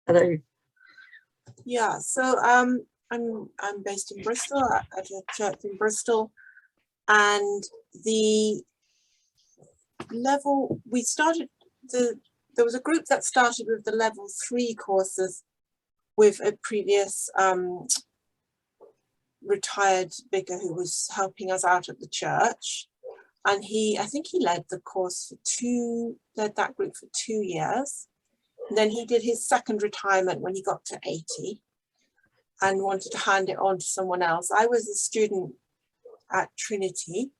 Hello. Yeah, so I'm based in Bristol at a church in Bristol, and the level we started there was a group that started with the level 3 courses with a previous retired vicar who was helping us out at the church, and I think he led the course led that group for 2 years. And then he did his second retirement when he got to 80 and wanted to hand it on to someone else. I was a student at Trinity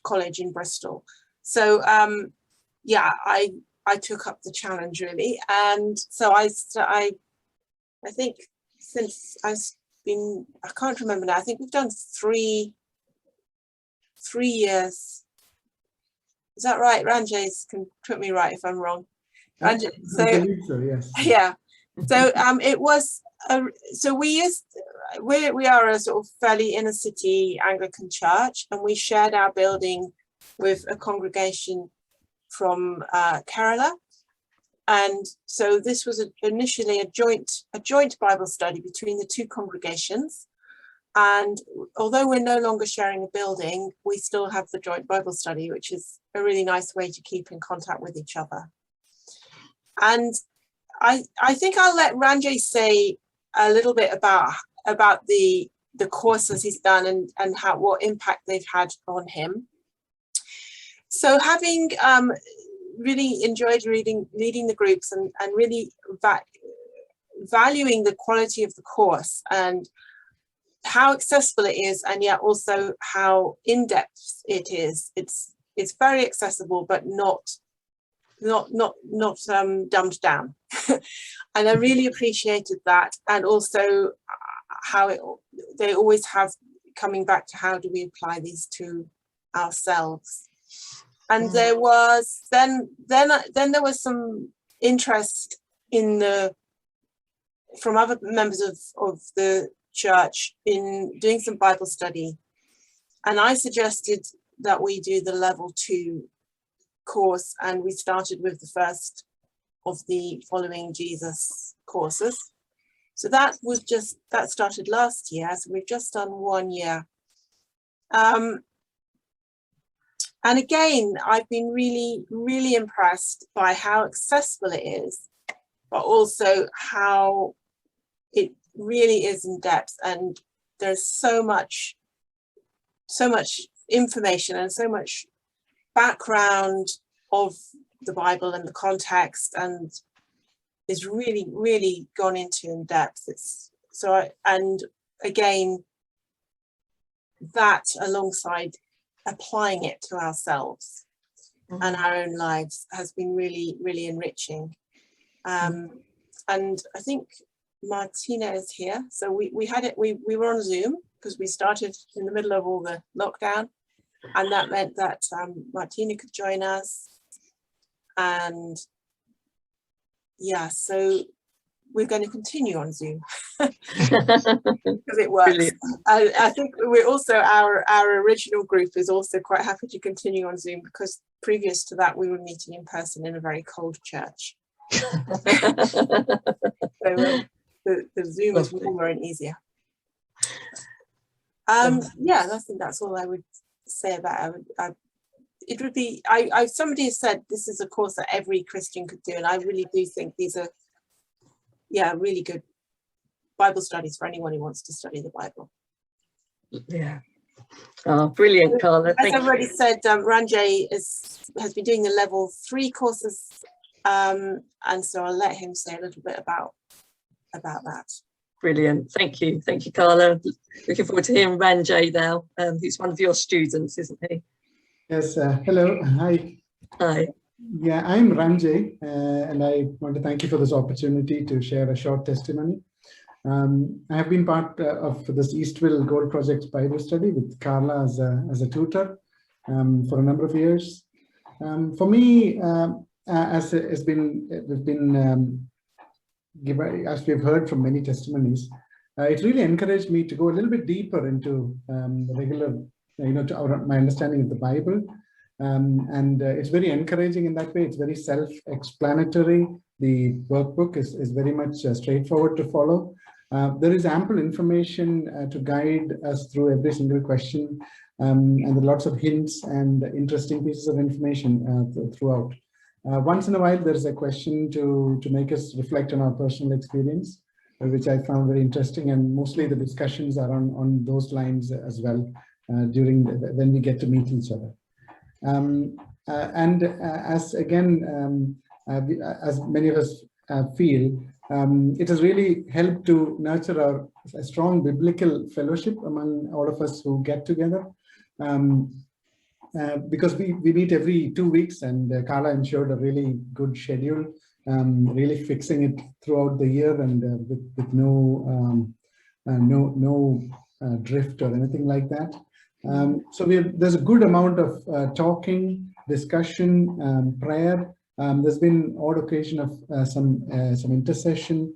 College in Bristol. So yeah, I took up the challenge really. And so I think since I can't remember now, I think we've done three years. Is that right? Ranjay can put me right if I'm wrong. Ranjay, I believe so, yes. Yeah. So it was we are a sort of fairly inner city Anglican church, and we shared our building with a congregation from Kerala, and so this was initially a joint Bible study between the two congregations. And although we're no longer sharing a building, we still have the joint Bible study, which is a really nice way to keep in contact with each other. And I think I'll let Ranjay say a little bit about the courses he's done and what impact they've had on him. So having really enjoyed leading the groups and really valuing the quality of the course and how accessible it is, and yet also how in-depth it is. It's very accessible, but not dumbed down. And I really appreciated that, and also how they always have coming back to how do we apply these to ourselves. And there was then there was some interest from other members of the church in doing some Bible study, and I suggested that we do the level 2 course, and we started with the first of the Following Jesus courses. So that started last year, so we've just done 1 year. And again, I've been really, really impressed by how accessible it is, but also how it really is in depth, and there's so much information and so much background of the Bible and the context, and is really, really gone into in depth. And again, that alongside applying it to ourselves and our own lives has been really, really enriching. And I think Martina is here. So we were on Zoom because we started in the middle of all the lockdown, and that meant that Martina could join us. And yeah, so we're going to continue on Zoom because it works. I think we're also, our original group is also quite happy to continue on Zoom, because previous to that we were meeting in person in a very cold church. So the Zoom is warmer and easier. Yeah, I think that's all I would say about it. It would be, somebody has said this is a course that every Christian could do, and I really do think these are, yeah, really good Bible studies for anyone who wants to study the Bible. Yeah. Oh, brilliant, Carla. As I've already said, Ranjay has been doing the level 3 courses, and so I'll let him say a little bit about that. Brilliant. Thank you, Carla. Looking forward to hearing Ranjay now. He's one of your students, isn't he? Yes. Hello. Hi. Hi. Yeah, I'm Ranjay, and I want to thank you for this opportunity to share a short testimony. I have been part of this Eastville Gold Project Bible study with Carla as a tutor for a number of years. For me, as we've heard from many testimonies, it really encouraged me to go a little bit deeper into the regular, my understanding of the Bible. And it's very encouraging in that way. It's very self-explanatory. The workbook is very much straightforward to follow. There is ample information to guide us through every single question, and there are lots of hints and interesting pieces of information throughout. Once in a while, there's a question to make us reflect on our personal experience, which I found very interesting, and mostly the discussions are on those lines as well when we get to meet each other. As many of us feel, it has really helped to nurture a strong biblical fellowship among all of us who get together. Because we meet every 2 weeks, and Carla ensured a really good schedule, really fixing it throughout the year, and with no drift or anything like that. So there's a good amount of talking, discussion, prayer. There's been odd occasion of some intercession.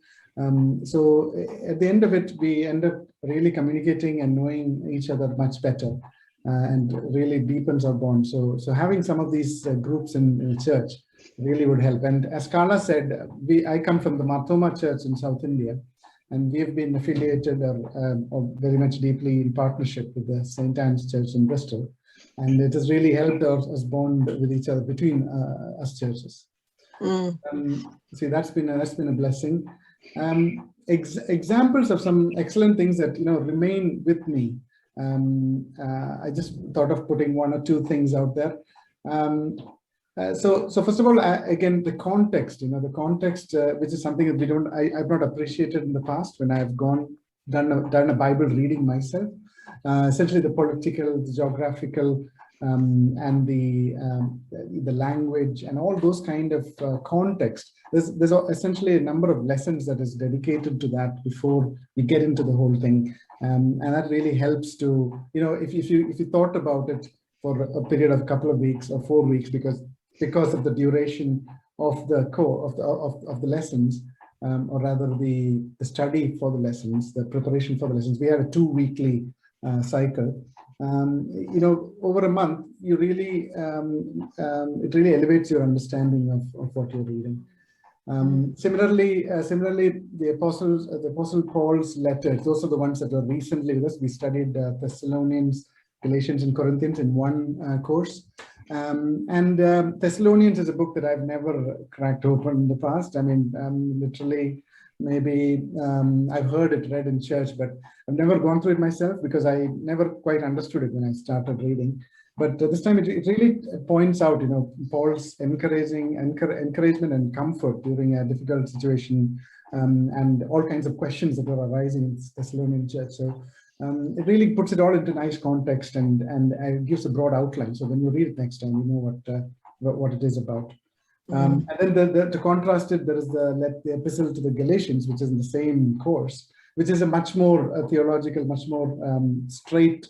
So at the end of it, we end up really communicating and knowing each other much better, and really deepens our bond. So having some of these groups in church really would help. And as Carla said, I come from the Mar Thoma Church in South India, and we've been affiliated or very much deeply in partnership with the St. Anne's Church in Bristol. And it has really helped us bond with each other between us churches. See, that's been a blessing. Examples of some excellent things that remain with me. I just thought of putting one or two things out there. So first of all, again, the context. The context, which is something that I've not appreciated in the past when I've done a Bible reading myself. Essentially, the political, the geographical, and the language, and all those kind of context. There's essentially a number of lessons that is dedicated to that before we get into the whole thing, and that really helps to, if you thought about it for a period of a couple of weeks or 4 weeks, because of the duration of the core of the lessons, or rather the study for the lessons, the preparation for the lessons. We had a 2-weekly cycle. Over a month, you really it really elevates your understanding of what you're reading. Similarly, the Apostle Paul's letters, those are the ones that were recently with us. We studied Thessalonians, Galatians, and Corinthians in one course. Thessalonians is a book that I've never cracked open in the past. I mean, literally, maybe I've heard it read in church, but I've never gone through it myself because I never quite understood it when I started reading. But this time it really points out, Paul's encouragement and comfort during a difficult situation, and all kinds of questions that were arising in Thessalonian church. So it really puts it all into nice context and gives a broad outline. So when you read it next time, you know what it is about. And then to contrast it, there is the Epistle to the Galatians, which is in the same course, which is a much more theological, much more straight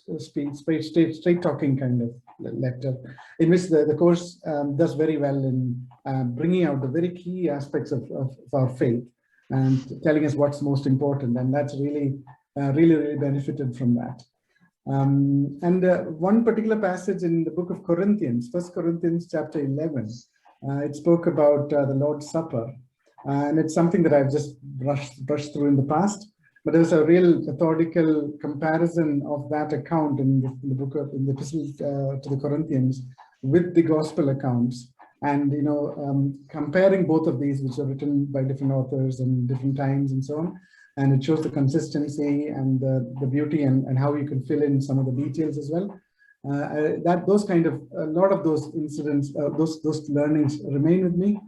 talking kind of letter, in which the course does very well in bringing out the very key aspects of our faith and telling us what's most important. And that's really benefited from that. One particular passage in the book of Corinthians, 1 Corinthians chapter 11, it spoke about the Lord's Supper, and it's something that I've just brushed through in the past. But there was a real methodical comparison of that account in the Epistle to the Corinthians with the Gospel accounts, and comparing both of these, which are written by different authors and different times and so on. And it shows the consistency and the beauty and how you can fill in some of the details as well. A lot of those incidents, those learnings remain with me,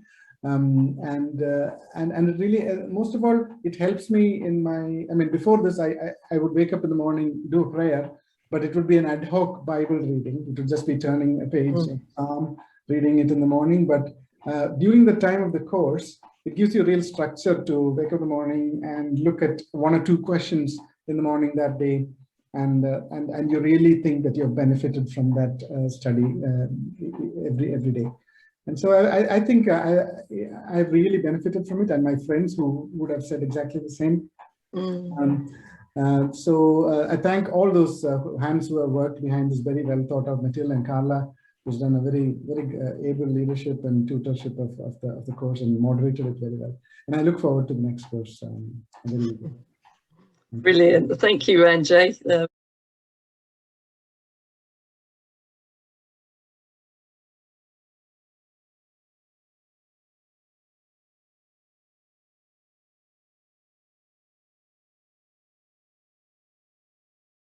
and it really, most of all, it helps me in my. I mean, before this, I would wake up in the morning, do a prayer, but it would be an ad hoc Bible reading. It would just be turning a page, reading it in the morning. But during the time of the course, it gives you a real structure to wake up in the morning and look at 1 or 2 questions in the morning that day. And you really think that you've benefited from that study every day. And so I think I've really benefited from it, and my friends who would have said exactly the same. So I thank all those hands who have worked behind this very well thought out material, and Carla who's done a very able leadership and tutorship of the course and moderated it very well. And I look forward to the next course. Brilliant. Thank you, Ranjay.